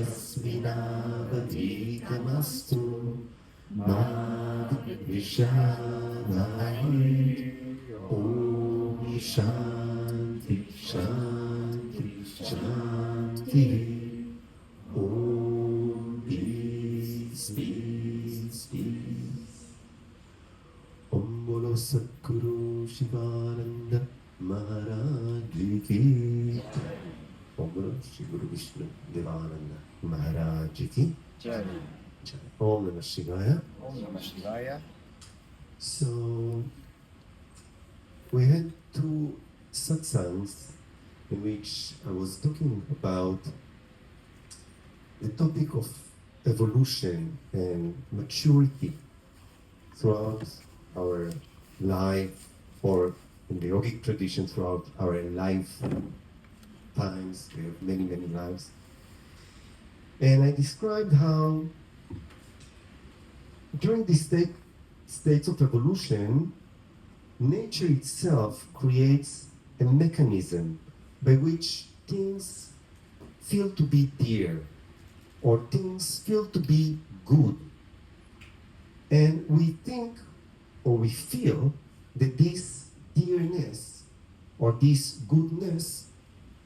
Yasminavadikamastu Madhvishavai Om Shanti Shanti Shanti Om Peace Peace Peace Om Bolo Sadguru Shivananda Maharaj Ki Om Guru Shri Guru Vishnu Devananda Maharaj Ki Jai. Om Namah Shivaya. Om Namah Shivaya. So we had two satsangs in which I was talking about the topic of evolution and maturity throughout our life, or in the yogic tradition throughout our life times. We have many, many lives. And I described how during these states of evolution, nature itself creates a mechanism by which things feel to be dear, or things feel to be good. And we think, or we feel, that this dearness or this goodness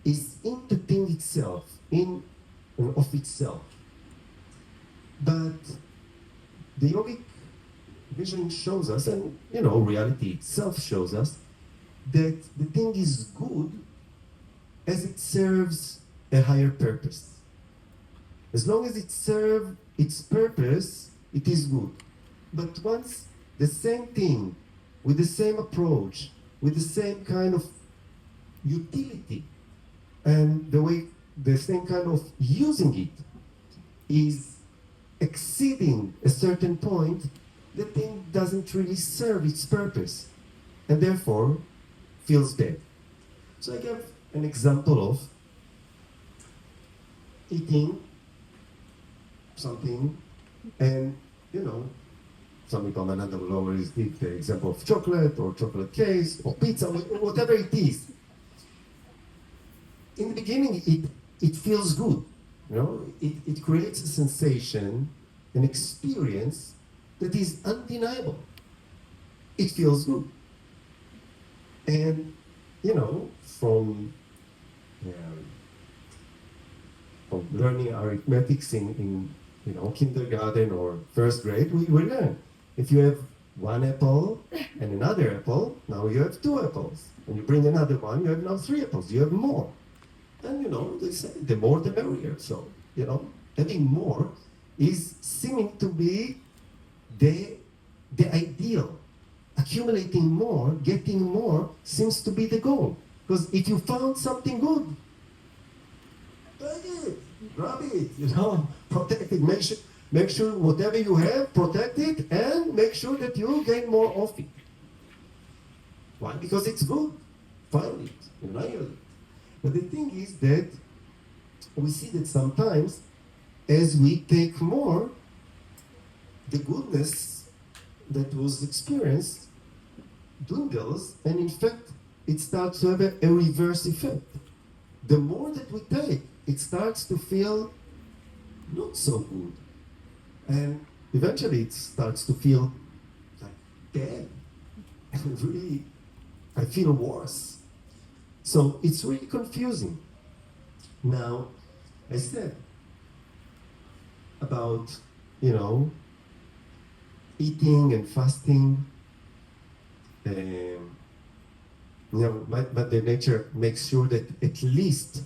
is in the thing itself, in and of itself. But the yogic vision shows us, and reality itself shows us, that the thing is good as it serves a higher purpose. As long as it serves its purpose, it is good. But once the same thing, with the same approach, with the same kind of utility, and the same kind of using it is exceeding a certain point, the thing doesn't really serve its purpose, and therefore feels dead. So I gave an example of eating something, and some people will always give the example of chocolate or chocolate cake or pizza, whatever it is. In the beginning, it feels good. It creates a sensation, an experience that is undeniable. It feels good. And, from learning arithmetics in kindergarten or first grade, we learn. If you have one apple and another apple, now you have two apples. And you bring another one, you have now three apples. You have more. And they say the more the merrier. So, having more is seeming to be the ideal. Accumulating more, getting more seems to be the goal. Because if you found something good, take it, grab it, protect it, make sure whatever you have, protect it, and make sure that you gain more of it. Why? Because it's good. Find it, annihilate it. But the thing is that we see that sometimes as we take more, the goodness that was experienced dwindles, and in fact, it starts to have a reverse effect. The more that we take, it starts to feel not so good. And eventually it starts to feel like dead. And really, I feel worse. So it's really confusing. Now, I said about, eating and fasting. But the nature makes sure that at least,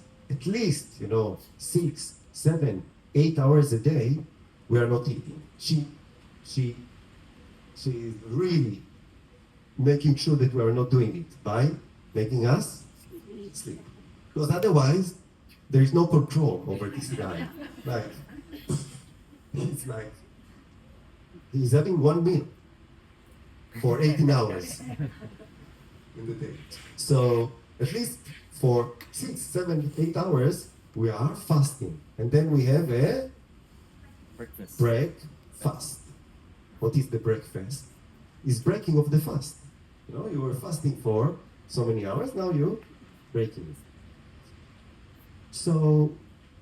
6, 7, 8 hours a day, we are not eating. She is really making sure that we are not doing it by making us sleep. Because otherwise, there is no control over this guy. It's like he's having one meal for 18 hours in the day. So at least for 6, 7, 8 hours, we are fasting. And then we have a breakfast. What is the breakfast? It's breaking of the fast. You were fasting for so many hours, now you're breaking it. So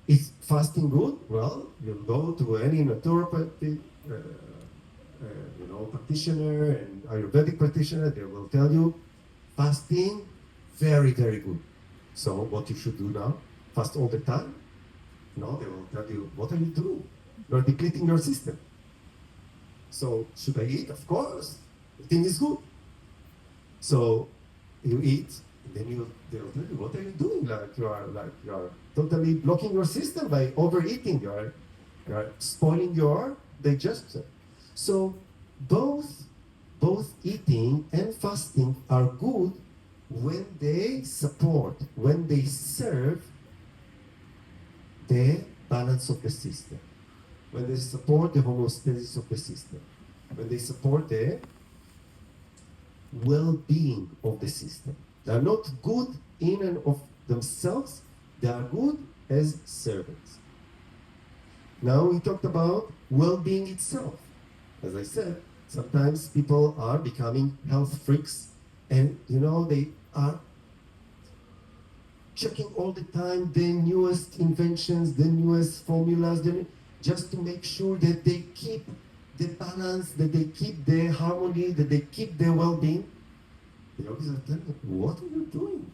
Is fasting good? Well, you'll go to any naturopathy, practitioner and Ayurvedic practitioner. They will tell you fasting, very, very good. So what you should do now? Fast all the time? No, they will tell you, what are you doing? You're depleting your system. So should I eat? Of course. Eating is good. So you eat, and then they'll tell you, what are you doing? You are totally blocking your system by overeating. You are spoiling your digestion. So both eating and fasting are good when they support, when they serve the balance of the system, when they support the homeostasis of the system, when they support the well-being of the system. They are not good in and of themselves, they are good as servants. Now we talked about well-being itself. As I said, sometimes people are becoming health freaks and they are checking all the time the newest inventions, the newest formulas, just to make sure that they keep the balance, that they keep the harmony, that they keep their well-being. The yogis are telling them, what are you doing?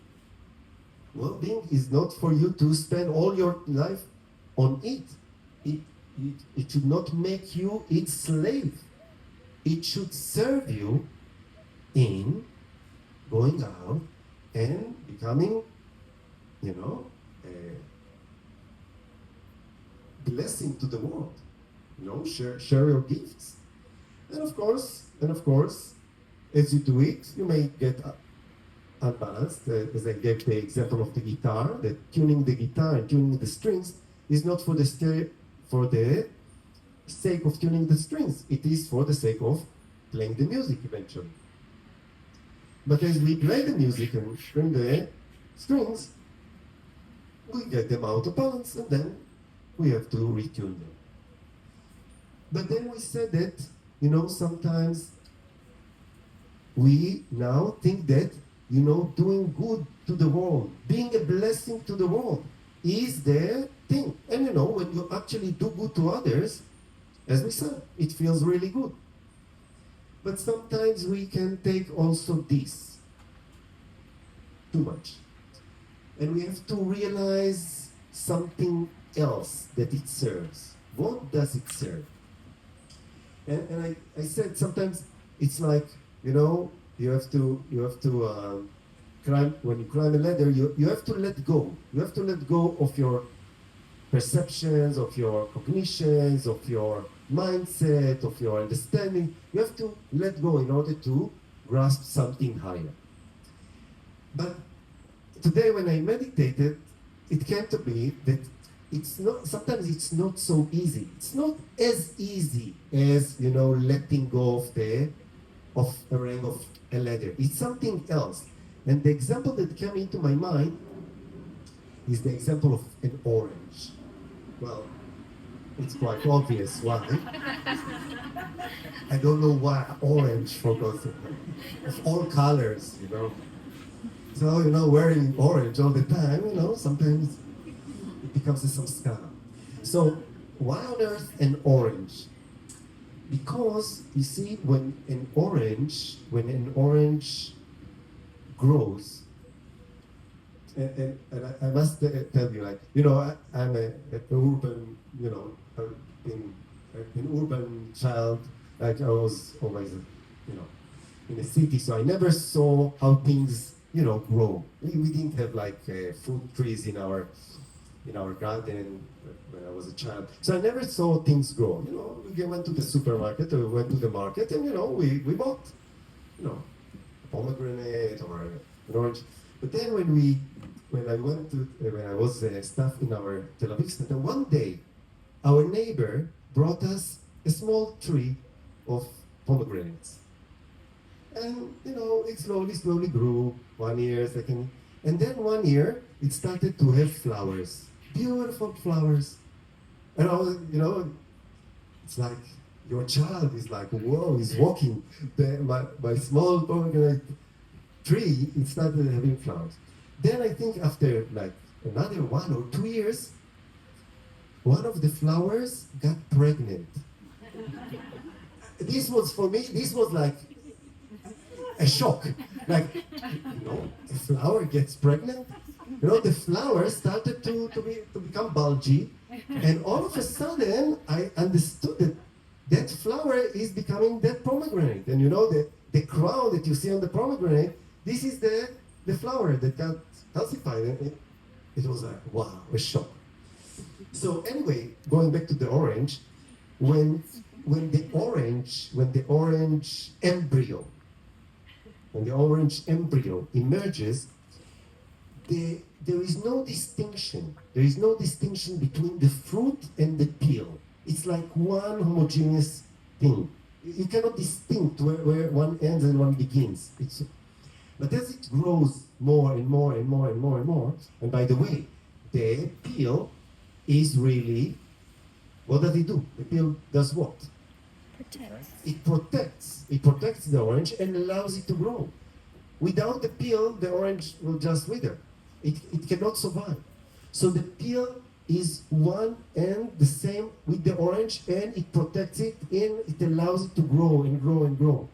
Well-being is not for you to spend all your life on it. It should not make you its slave. It should serve you in going out and becoming, a blessing to the world. Share your gifts. And of course, as you do it, you may get unbalanced. As I gave the example of the guitar, that tuning the guitar and tuning the strings is not for the sake of tuning the strings. It is for the sake of playing the music eventually. But as we play the music and string the strings, we get them out of balance and then we have to retune them. But then we said that, sometimes we now think that, doing good to the world, being a blessing to the world is the thing. And when you actually do good to others, as we said, it feels really good. But sometimes we can take also this too much. And we have to realize something else that it serves. What does it serve? And I said sometimes it's like, you have to climb, when you climb a ladder, you have to let go. You have to let go of your perceptions, of your cognitions, of your mindset, of your understanding. You have to let go in order to grasp something higher. But today when I meditated, it came to me that sometimes it's not so easy. It's not as easy as, letting go of a ring of a ladder. It's something else. And the example that came into my mind is the example of an orange. Well, it's quite obvious why. I don't know why orange, for God's sake. Of all colors, So, wearing orange all the time, sometimes it becomes a samskara. So, why on earth an orange? Because, you see, when an orange grows, and I must tell you, I'm an urban, an urban child. I was always, in a city, so I never saw how things, grow. We didn't have fruit trees in our garden when I was a child. So I never saw things grow. We went to the supermarket or we went to the market and, we bought, a pomegranate or an orange. But then when I was staff in our Tel Aviv center, one day our neighbor brought us a small tree of pomegranates. And, it slowly grew, 1 year, second, and then 1 year, it started to have flowers, beautiful flowers. And it's like, your child is like, whoa, he's walking. My small pomegranate tree, it started having flowers. Then I think after another 1 or 2 years, one of the flowers got pregnant. This was for me, this was like a shock. Like, a flower gets pregnant? The flower started to become bulgy, and all of a sudden, I understood that that flower is becoming that pomegranate. And the crown that you see on the pomegranate, this is the flower that got calcified. And it was like, wow, a shock. So anyway, going back to the orange, when the orange embryo emerges, there is no distinction. There is no distinction between the fruit and the peel. It's like one homogeneous thing. You cannot distinct where one ends and one begins. But as it grows more and more and more and more and more, and by the way, the peel is really, what does it do? The peel does what? It protects the orange and allows it to grow. Without the peel, the orange will just wither. It cannot survive. So the peel is one and the same with the orange, and it protects it and it allows it to grow and grow and grow.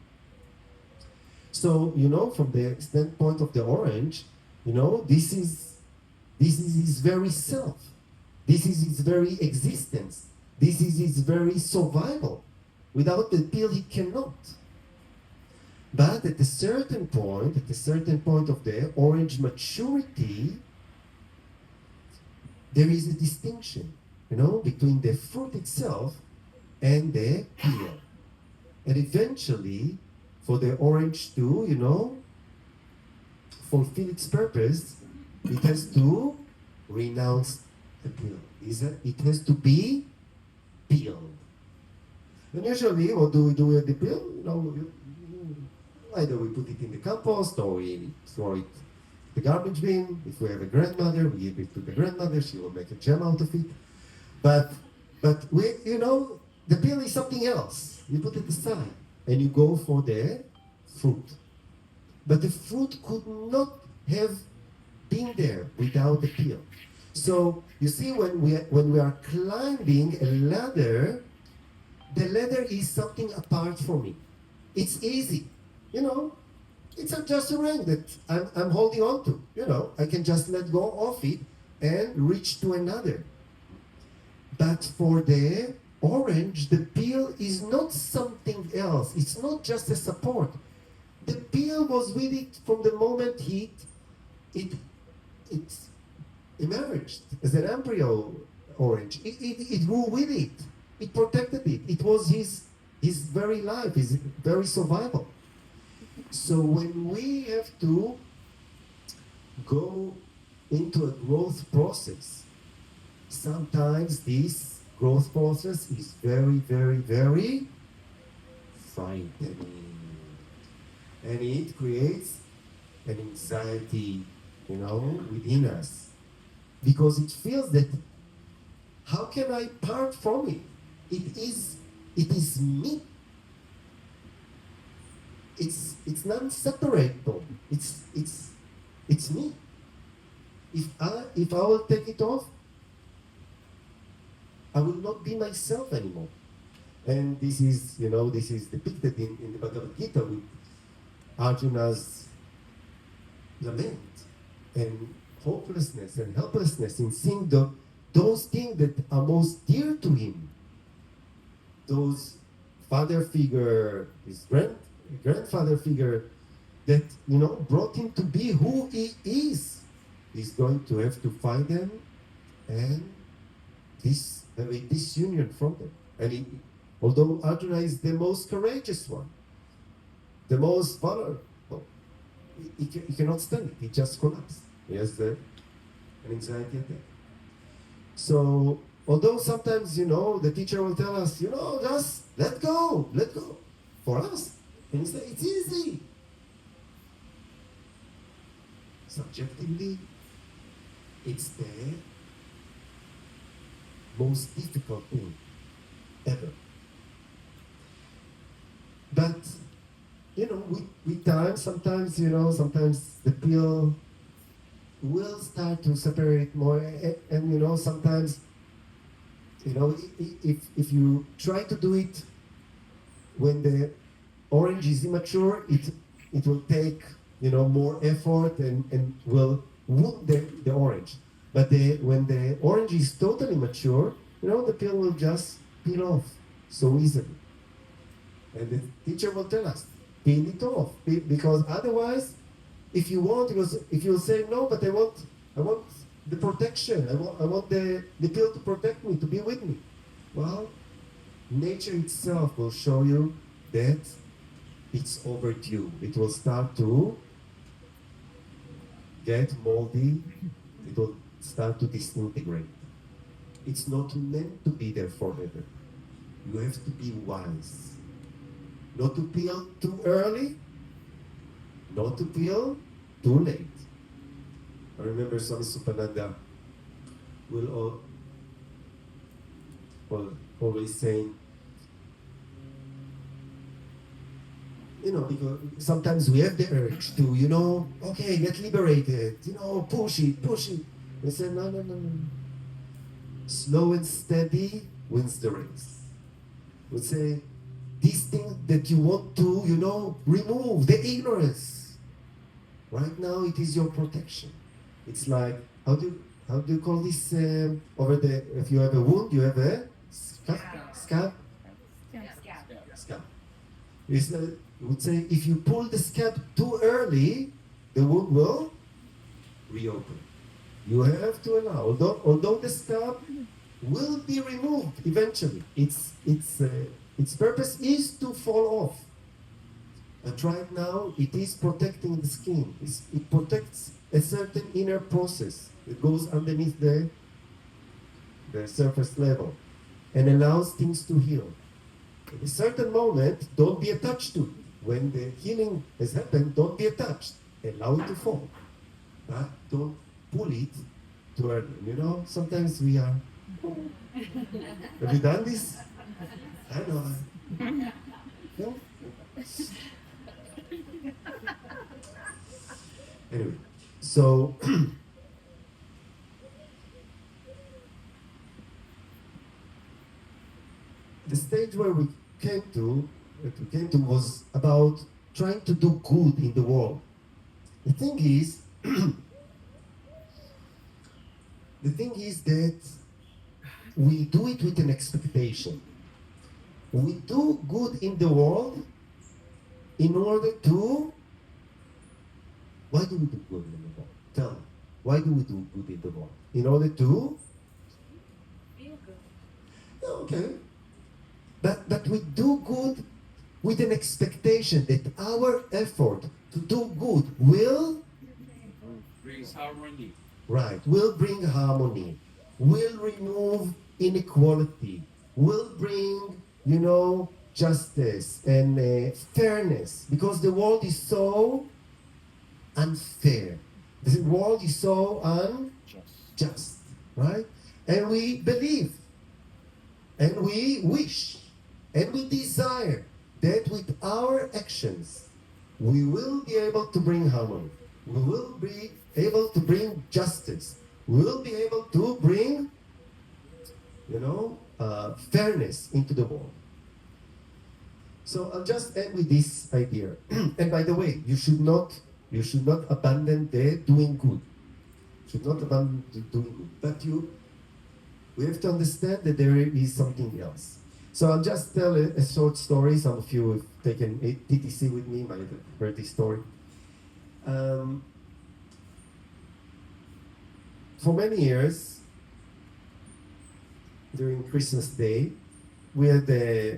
So, from the standpoint of the orange, this is its very self. This is its very existence. This is its very survival. Without the peel, it cannot. But at a certain point of the orange maturity, there is a distinction, between the fruit itself and the peel. And eventually, for the orange to, fulfill its purpose, it has to renounce the peel. It has to be peeled. And usually, what do we do with the peel? Either we put it in the compost or we throw it in the garbage bin. If we have a grandmother, we give it to the grandmother. She will make a jam out of it. But we, the peel is something else. You put it aside and you go for the fruit. But the fruit could not have been there without the peel. So you see, when we are climbing a ladder, the ladder is something apart from me. It's easy, It's just a ring that I'm holding on to. I can just let go of it and reach to another. But for the orange, the peel is not something else. It's not just a support. The peel was with it from the moment it emerged as an embryo orange. It grew with it. It protected it. It was his very life, his very survival. So when we have to go into a growth process, sometimes this growth process is very, very, very frightening. And it creates an anxiety, within us. Because it feels that, how can I part from it? It is me. It's not separable. It's me. If I will take it off, I will not be myself anymore. And this is depicted in the Bhagavad Gita with Arjuna's lament and hopelessness and helplessness in seeing those things that are most dear to him. Those father figure, his grandfather figure that, brought him to be who he is. He's going to have to find them and have a disunion from them. And although Arjuna is the most courageous one, the most vulnerable, he cannot stand it. He just collapsed. He has an anxiety attack. So, although sometimes, the teacher will tell us, just let go. For us, and he say, it's easy. Subjectively, it's the most difficult thing ever. But, with time, sometimes the peel will start to separate more, and sometimes You know, if you try to do it when the orange is immature, it will take, you know, more effort and will wound the orange. But when the orange is totally mature, you know, the peel will just peel off so easily. And the teacher will tell us, peel it off, because otherwise, if you want, because if you say no, but I want the protection, I want the peel to protect me, to be with me. Well, nature itself will show you that it's overdue. It will start to get moldy. It will start to disintegrate. It's not meant to be there forever. You have to be wise. Not to peel too early, not to peel too late. I remember Swami Supananda will always saying, you know, because sometimes we have the urge to, you know, okay, get liberated, you know, push it. They say, no. Slow and steady wins the race. We say, these things that you want to, you know, remove, the ignorance. Right now, it is your protection. It's like, how do you call this over the, if you have a wound, you have a scab? Scab. It's like, you would say, if you pull the scab too early, the wound will reopen. You have to allow, although the scab will be removed eventually. Its purpose is to fall off. But right now, it is protecting the skin. It protects a certain inner process that goes underneath the surface level and allows things to heal. At a certain moment, don't be attached to it. When the healing has happened, don't be attached. Allow it to fall. But don't pull it too early. You know, sometimes we are. Have you done this? I know. No? Anyway, so the stage where we came to was about trying to do good in the world. The thing is that we do it with an expectation. We do good in the world in order to... Why do we do good in the world? Tell me. Why do we do good in the world? In order to... Feel good. Okay. But we do good with an expectation that our effort to do good will... Brings harmony. Right, will bring harmony, will remove inequality, will bring, you know, justice and fairness, because the world is so unfair. The world is so unjust, right? And we believe, and we wish, and we desire that with our actions, we will be able to bring harmony. We will be able to bring justice. We will be able to bring, you know, fairness into the world. So I'll just end with this idea. And by the way, you should not abandon the doing good. You should not abandon the doing good. But we have to understand that there is something else. So I'll just tell a short story. Some of you have taken TTC with me, might have heard this story. For many years, during Christmas Day, we had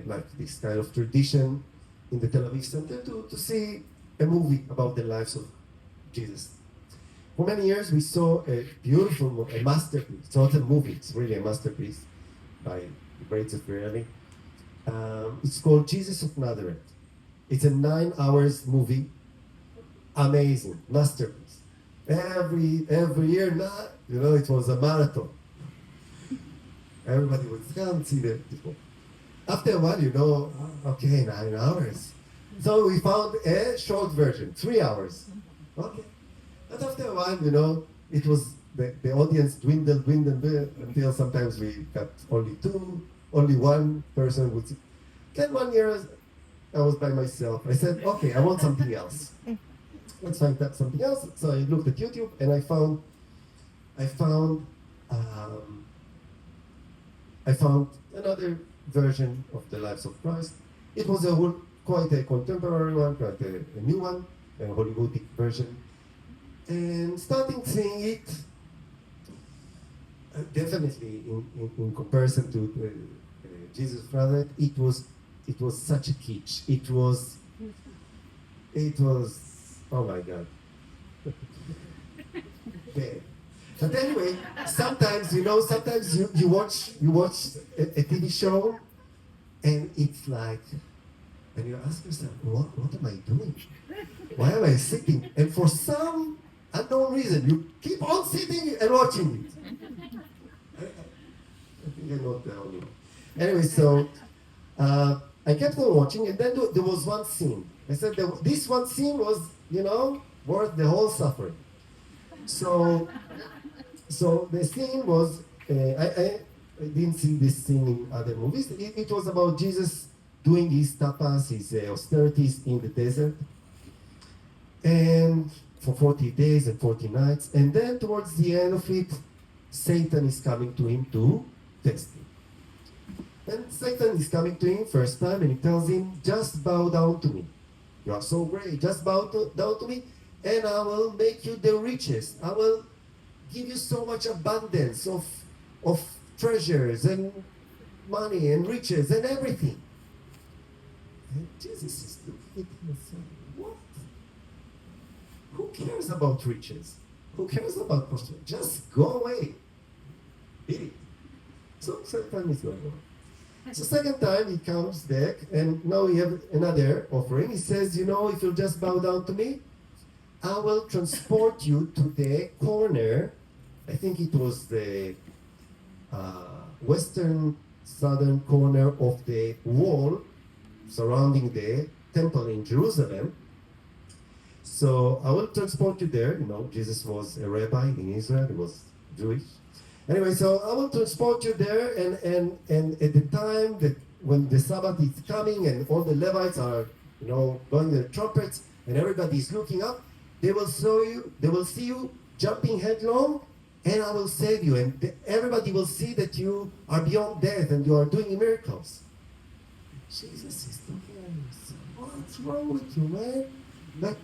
like this kind of tradition in the Tel Aviv Center to see a movie about the lives of Jesus. For many years, we saw a beautiful a masterpiece. It's not a movie; it's really a masterpiece by the great Zeffirelli. It's called Jesus of Nazareth. It's a 9 hours movie. Amazing masterpiece. Every year, you know, it was a marathon. Everybody would come see the people. After a while, you know, okay, 9 hours. So we found a short version, 3 hours. Okay. But after a while, you know, it was the audience dwindled until sometimes we got only two, only one person would see. Then one year I was by myself. I said, okay, I want something else. Let's find out something else. So I looked at YouTube and I found another version of the Lives of Christ. It was quite a contemporary one, quite a new one, a Hollywoodic version. And starting seeing it, definitely in comparison to Jesus Project, it was such a kitsch. It was oh my God. Okay. But anyway, sometimes you watch a TV show, and it's like, and you ask yourself, what am I doing? Why am I sitting? And for some unknown reason, you keep on sitting and watching it. I think I'm not the only one. Anyway, so I kept on watching, and then there was one scene. I said this one scene was, worth the whole suffering. So the scene was, I didn't see this scene in other movies. It was about Jesus doing his tapas, his austerities in the desert, and for 40 days and 40 nights. And then towards the end of it, Satan is coming to him to test him. And Satan is coming to him first time, and he tells him, just bow down to me. You are so great, just bow down to me, and I will make you the richest. I will give you so much abundance of treasures and money and riches and everything. And Jesus is looking at him and saying, what? Who cares about riches? Who cares about prosperity? Just go away. Beat it. So Satan is going on. So second time he comes back, and now we have another offering. He says, if you'll just bow down to me, I will transport you to the corner. I think it was the western southern corner of the wall surrounding the temple in Jerusalem. So I will transport you there. Jesus was a rabbi in Israel. He was Jewish. Anyway, so I will transport you there, and at the time that when the Sabbath is coming and all the Levites are, blowing their trumpets and everybody is looking up, they will see you jumping headlong, and I will save you, and everybody will see that you are beyond death and you are doing miracles. Jesus is looking at him and saying, what's wrong with you, man? Like,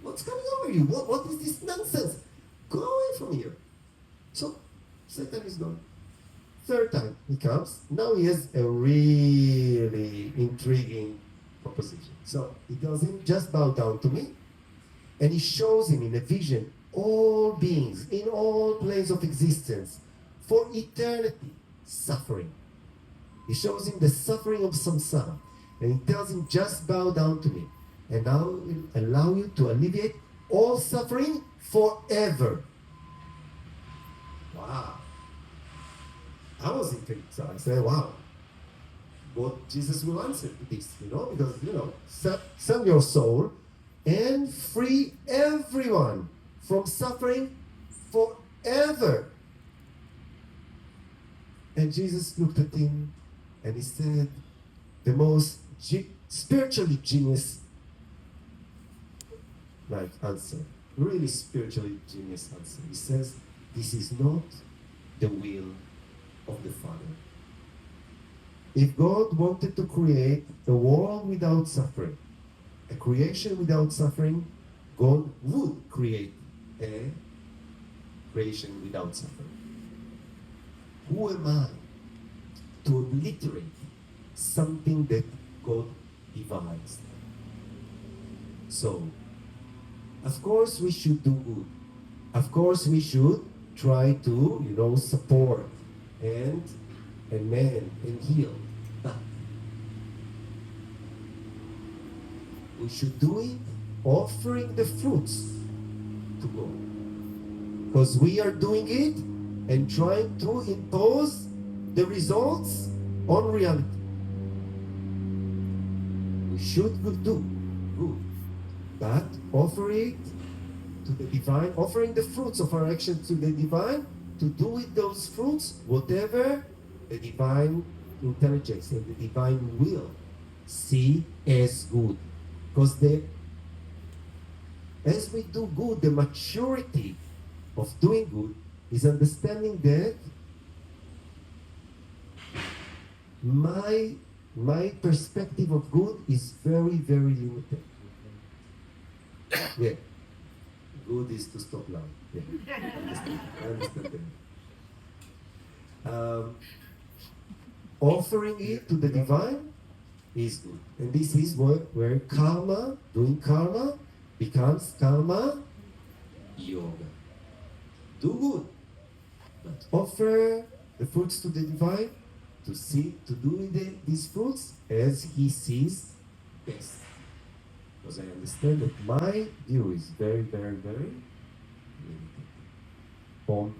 what's coming over you? What is this nonsense? Go away from here. So Satan is gone. Third time he comes. Now he has a really intriguing proposition. So he tells him, just bow down to me. And he shows him in a vision all beings in all planes of existence for eternity suffering. He shows him the suffering of samsara. And he tells him, just bow down to me. And I will allow you to alleviate all suffering forever. Wow. I was intrigued. So I said, wow. What Jesus will answer to this, because, sell your soul and free everyone from suffering forever. And Jesus looked at him and he said the most spiritually genius answer. Really spiritually genius answer. He says, this is not the will of the Father. If God wanted to create a world without suffering, a creation without suffering, God would create a creation without suffering. Who am I to obliterate something that God devised? So, of course we should do good. Of course we should try to, support and mend and heal. But we should do it offering the fruits to God. Because we are doing it and trying to impose the results on reality. We should do good, but offer it to the divine, offering the fruits of our action to the divine, to do with those fruits whatever the divine intelligence and the divine will see as good. Because as we do good, the maturity of doing good is understanding that my perspective of good is very, very limited. Yeah. Good is to stop now. Yeah. I understand that. Offering it to the divine is good. And this is where karma, doing karma, becomes karma yoga. Do good, but offer the fruits to the divine to do these fruits as he sees best. Because I understand that my view is very, very, very limited. Om